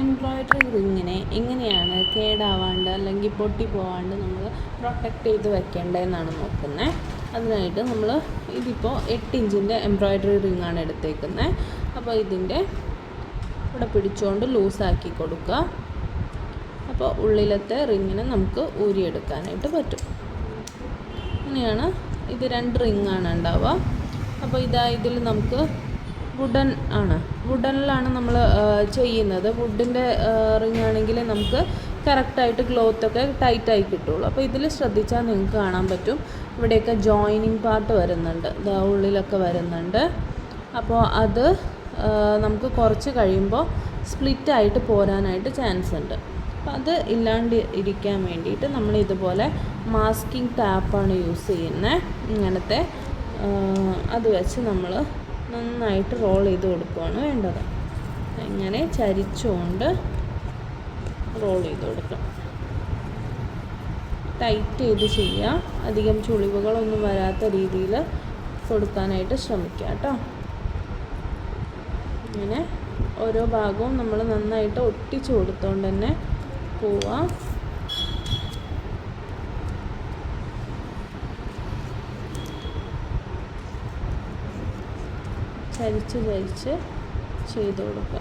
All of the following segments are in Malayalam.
എംബ്രോയ്ഡറി റിങ്ങിനെ എങ്ങനെയാണ് കേടാവാണ്ട് അല്ലെങ്കിൽ പൊട്ടി പോവാണ്ട് നമ്മൾ പ്രൊട്ടക്റ്റ് ചെയ്ത് വെക്കേണ്ടതെന്നാണ് നോക്കുന്നത്. അതിനായിട്ട് നമ്മൾ ഇതിപ്പോൾ 8 ഇഞ്ചിൻ്റെ എംബ്രോയ്ഡറി റിങ്ങാണ് എടുത്തേക്കുന്നത്. അപ്പോൾ ഇതിൻ്റെ ഇവിടെ പിടിച്ചുകൊണ്ട് ലൂസാക്കി കൊടുക്കുക. അപ്പോൾ ഉള്ളിലത്തെ റിങ്ങിനെ നമുക്ക് ഊരിയെടുക്കാനായിട്ട് പറ്റും. അങ്ങനെയാണ്. ഇത് 2 റിങ്ങാണ് ഉണ്ടാവുക. അപ്പോൾ ഇതിൽ നമുക്ക് വുഡനിലാണ് നമ്മൾ ചെയ്യുന്നത്. വുഡിൻ്റെ റിങ് ആണെങ്കിൽ നമുക്ക് കറക്റ്റായിട്ട് ക്ലോത്തൊക്കെ ടൈറ്റായി കിട്ടുള്ളൂ. അപ്പോൾ ഇതിൽ ശ്രദ്ധിച്ചാൽ നിങ്ങൾക്ക് കാണാൻ പറ്റും, ഇവിടെയൊക്കെ ജോയിനിങ് പാർട്ട് വരുന്നുണ്ട്, ഉള്ളിലൊക്കെ വരുന്നുണ്ട്. അപ്പോൾ അത് നമുക്ക് കുറച്ച് കഴിയുമ്പോൾ സ്പ്ലിറ്റായിട്ട് പോരാനായിട്ട് ചാൻസ് ഉണ്ട്. അപ്പോൾ അത് ഇല്ലാണ്ട് ഇരിക്കാൻ വേണ്ടിയിട്ട് നമ്മൾ ഇതുപോലെ മാസ്കിംഗ് ടാപ്പാണ് യൂസ് ചെയ്യുന്നത്. ഇങ്ങനത്തെ അത് വെച്ച് നമ്മൾ നന്നായിട്ട് റോൾ ചെയ്ത് കൊടുക്കുകയാണ് വേണ്ടത്. ഇങ്ങനെ ചരിച്ചുകൊണ്ട് റോൾ ചെയ്ത് കൊടുക്കാം. ടൈറ്റ് ചെയ്ത് ചെയ്യുക. അധികം ചുളിവുകളൊന്നും വരാത്ത രീതിയിൽ കൊടുക്കാനായിട്ട് ശ്രമിക്കുക കേട്ടോ. ഇങ്ങനെ ഓരോ ഭാഗവും നമ്മൾ നന്നായിട്ട് ഒട്ടിച്ചു കൊടുത്തുകൊണ്ട് തന്നെ പോവാം. ചരിച്ച് ചെയ്ത് കൊടുക്കുക.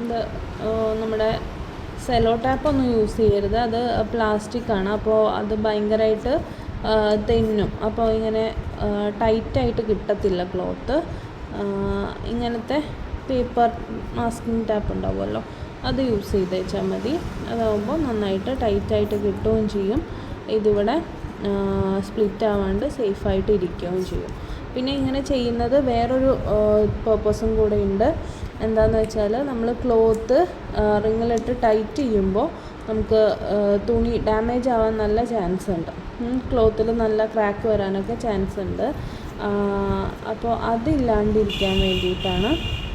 ഇത് നമ്മുടെ സെലോ ടാപ്പൊന്നും യൂസ് ചെയ്യരുത്, അത് പ്ലാസ്റ്റിക്കാണ്. അപ്പോൾ അത് ഭയങ്കരമായിട്ട് തെന്നും. അപ്പോൾ ഇങ്ങനെ ടൈറ്റായിട്ട് കിട്ടത്തില്ല ക്ലോത്ത്. ഇങ്ങനത്തെ പേപ്പർ മാസ്കിംഗ് ടാപ്പ് ഉണ്ടാവുമല്ലോ, അത് യൂസ് ചെയ്ത് വെച്ചാൽ മതി. അതാവുമ്പോൾ നന്നായിട്ട് ടൈറ്റായിട്ട് കിട്ടുകയും ചെയ്യും. ഇതിവിടെ സ്പ്ലിറ്റ് ആവാണ്ട് സേഫായിട്ട് ഇരിക്കുകയും ചെയ്യും. പിന്നെ ഇങ്ങനെ ചെയ്യുന്നത് വേറൊരു പർപ്പസും കൂടെ ഉണ്ട്. എന്താണെന്ന് വെച്ചാൽ നമ്മൾ ക്ലോത്ത് റിങ്ങിലിട്ട് ടൈറ്റ് ചെയ്യുമ്പോൾ നമുക്ക് തുണി ഡാമേജ് ആവാൻ നല്ല ചാൻസ് ഉണ്ട്. ക്ലോത്തിൽ നല്ല ക്രാക്ക് വരാനൊക്കെ ചാൻസ് ഉണ്ട്. അപ്പോൾ അതില്ലാണ്ടിരിക്കാൻ വേണ്ടിയിട്ടാണ്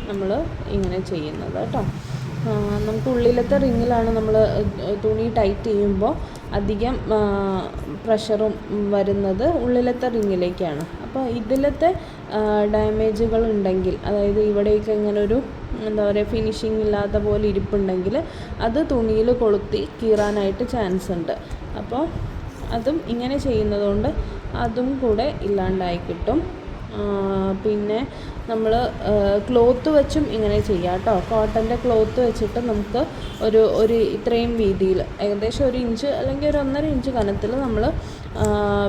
നമ്മൾ ഇങ്ങനെ ചെയ്യുന്നത് കേട്ടോ. നമുക്ക് ഉള്ളിലത്തെ റിങ്ങിലാണ് നമ്മൾ തുണി ടൈറ്റ് ചെയ്യുമ്പോൾ അധികം പ്രഷറും വരുന്നത് ഉള്ളിലത്തെ റിങ്ങിലേക്കാണ്. അപ്പോൾ ഇതിലത്തെ ഡാമേജുകൾ ഉണ്ടെങ്കിൽ, അതായത് ഇവിടെയൊക്കെ ഇങ്ങനെ ഒരു എന്താ പറയുക ഫിനിഷിങ് ഇല്ലാത്ത പോലെ ഇരിപ്പുണ്ടെങ്കിൽ അത് തുണിയിൽ കൊളുത്തി കീറാനായിട്ട് ചാൻസ് ഉണ്ട്. അപ്പോൾ അതും ഇങ്ങനെ ചെയ്യുന്നതുകൊണ്ട് അതും കൂടെ ഇല്ലാണ്ടായി കിട്ടും. പിന്നെ നമ്മൾ ക്ലോത്ത് വെച്ചും ഇങ്ങനെ ചെയ്യാം കേട്ടോ. കോട്ടൻ്റെ ക്ലോത്ത് വെച്ചിട്ട് നമുക്ക് ഒരു ഇത്രയും വീതിയിൽ ഏകദേശം 1 ഇഞ്ച് അല്ലെങ്കിൽ ഒരു 1.5 ഇഞ്ച് കനത്തിൽ നമ്മൾ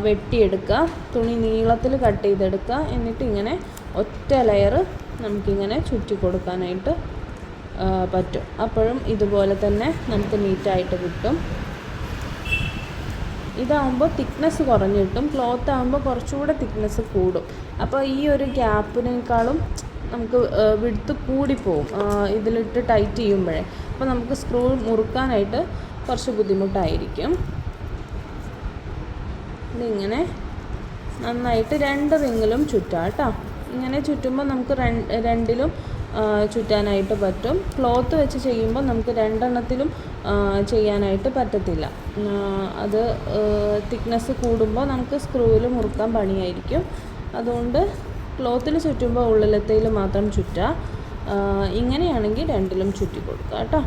വെട്ടിയെടുക്കുക. തുണി നീളത്തിൽ കട്ട് ചെയ്തെടുക്കുക. എന്നിട്ട് ഇങ്ങനെ ഒറ്റ ലെയർ നമുക്കിങ്ങനെ ചുറ്റി കൊടുക്കാനായിട്ട് പറ്റും. അപ്പോഴും ഇതുപോലെ തന്നെ നമുക്ക് നീറ്റായിട്ട് കിട്ടും. ഇതാകുമ്പോൾ തിക്നെസ് കുറഞ്ഞ് കിട്ടും. ക്ലോത്ത് ആകുമ്പോൾ കുറച്ചുകൂടെ തിക്നെസ് കൂടും. അപ്പോൾ ഈ ഒരു ഗ്യാപ്പിനേക്കാളും നമുക്ക് വിഡ്ത്ത് കൂടിപ്പോവും ഇതിലിട്ട് ടൈറ്റ് ചെയ്യുമ്പോഴേ. അപ്പോൾ നമുക്ക് സ്ക്രൂ മുറുക്കാനായിട്ട് കുറച്ച് ബുദ്ധിമുട്ടായിരിക്കും. ഇതിങ്ങനെ നന്നായിട്ട് 2 റിങ്ങിലും ചുറ്റാം കേട്ടോ. ഇങ്ങനെ ചുറ്റുമ്പോൾ നമുക്ക് രണ്ടിലും ചുറ്റാനായിട്ട് പറ്റും. ക്ലോത്ത് വെച്ച് ചെയ്യുമ്പോൾ നമുക്ക് 2 എണ്ണത്തിലും ചെയ്യാനായിട്ട് പറ്റത്തില്ല. അത് തിക്നെസ് കൂടുമ്പോൾ നമുക്ക് സ്ക്രൂവിൽ മുറുക്കാൻ പണിയായിരിക്കും. അതുകൊണ്ട് ക്ലോത്തിൽ ചുറ്റുമ്പോൾ ഉള്ളിലത്തേൽ മാത്രം ചുറ്റുക. ഇങ്ങനെയാണെങ്കിൽ 2ലും ചുറ്റി കൊടുക്കുക കേട്ടോ.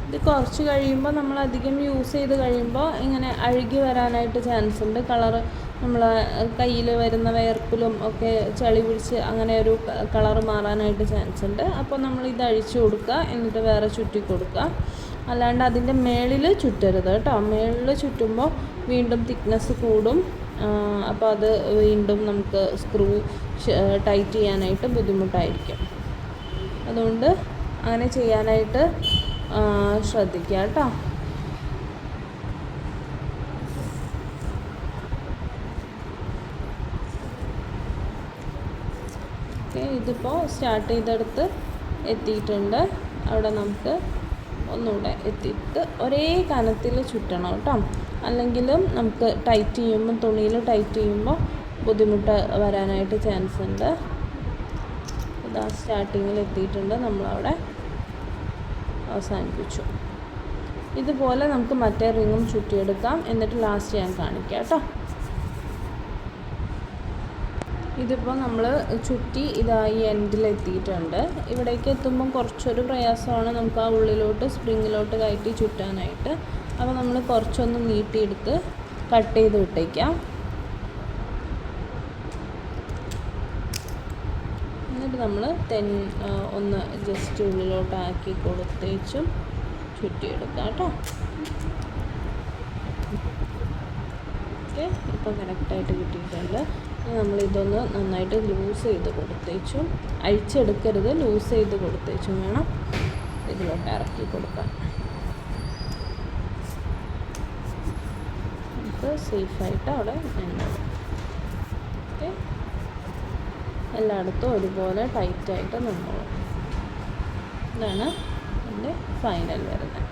ഇത് കുറച്ച് കഴിയുമ്പോൾ നമ്മൾ അധികം യൂസ് ചെയ്ത് കഴിയുമ്പോൾ ഇങ്ങനെ അഴുകി വരാനായിട്ട് ചാൻസ് ഉണ്ട്. കളറ് നമ്മൾ കയ്യിൽ വരുന്ന വിയർപ്പിലും ഒക്കെ ചളി പിടിച്ച് അങ്ങനെ ഒരു കളറ് മാറാനായിട്ട് ചാൻസ് ഉണ്ട്. അപ്പോൾ നമ്മൾ ഇത് അഴിച്ചു കൊടുക്കുക, എന്നിട്ട് വേറെ ചുറ്റി കൊടുക്കുക. അല്ലാണ്ട് അതിൻ്റെ മേളിൽ ചുറ്റരുത് കേട്ടോ. മേളിൽ ചുറ്റുമ്പോൾ വീണ്ടും തിക്നെസ് കൂടും. അപ്പോൾ അത് വീണ്ടും നമുക്ക് സ്ക്രൂ ടൈറ്റ് ചെയ്യാനായിട്ട് ബുദ്ധിമുട്ടായിരിക്കും. അതുകൊണ്ട് അങ്ങനെ ചെയ്യാനായിട്ട് ശ്രദ്ധിക്കുക കേട്ടോ. ഓക്കെ, ഇതിപ്പോൾ സ്റ്റാർട്ട് ചെയ്തെടുത്ത് എത്തിയിട്ടുണ്ട്. അവിടെ നമുക്ക് ഒന്നുകൂടെ എത്തിയിട്ട് ഒരേ കനത്തിൽ ചുറ്റണം കേട്ടോ, അല്ലെങ്കിലും നമുക്ക് ടൈറ്റ് ചെയ്യുമ്പോൾ തുണിയിൽ ടൈറ്റ് ചെയ്യുമ്പോൾ ബുദ്ധിമുട്ട് വരാനായിട്ട് ചാൻസ് ഉണ്ട്. ഇതാ സ്റ്റാർട്ടിങ്ങിൽ എത്തിയിട്ടുണ്ട്, നമ്മളവിടെ അവസാനിപ്പിച്ചു. ഇതുപോലെ നമുക്ക് മറ്റേ റിങ്ങും ചുറ്റിയെടുക്കാം, എന്നിട്ട് ലാസ്റ്റ് ഞാൻ കാണിക്കാം കേട്ടോ. ഇതിപ്പോൾ നമ്മൾ ചുറ്റി ഇതായി എൻഡിലെത്തിയിട്ടുണ്ട്. ഇവിടേക്ക് എത്തുമ്പം കുറച്ചൊരു പ്രയാസമാണ് നമുക്ക് ആ ഉള്ളിലോട്ട് സ്പ്രിങ്ങിലോട്ട് കയറ്റി ചുറ്റാനായിട്ട്. അപ്പോൾ നമ്മൾ കുറച്ചൊന്ന് നീട്ടിയെടുത്ത് കട്ട് ചെയ്ത് വിട്ടേക്കാം. എന്നിട്ട് നമ്മൾ ഒന്ന് ജസ്റ്റ് ഉള്ളിലോട്ടാക്കി കൊടുത്തേച്ചും ചുറ്റിയെടുക്കാം കേട്ടോ. ഓക്കെ, ഇപ്പോൾ കറക്റ്റായിട്ട് കിട്ടിയിട്ടുണ്ട്. നമ്മളിതൊന്ന് നന്നായിട്ട് ലൂസ് ചെയ്ത് കൊടുത്തേച്ചും, അഴിച്ചെടുക്കരുത്, ലൂസ് ചെയ്ത് കൊടുത്തേച്ചും വേണം ഇതിലോട്ട് ഇറക്കി കൊടുക്കാൻ. നമുക്ക് സേഫായിട്ട് അവിടെ നിന്നോളും. ഓക്കെ, എല്ലായിടത്തും ഒരുപോലെ ടൈറ്റായിട്ട് നിന്നോളും. ഇതാണ് എൻ്റെ ഫൈനൽ വരുന്നത്.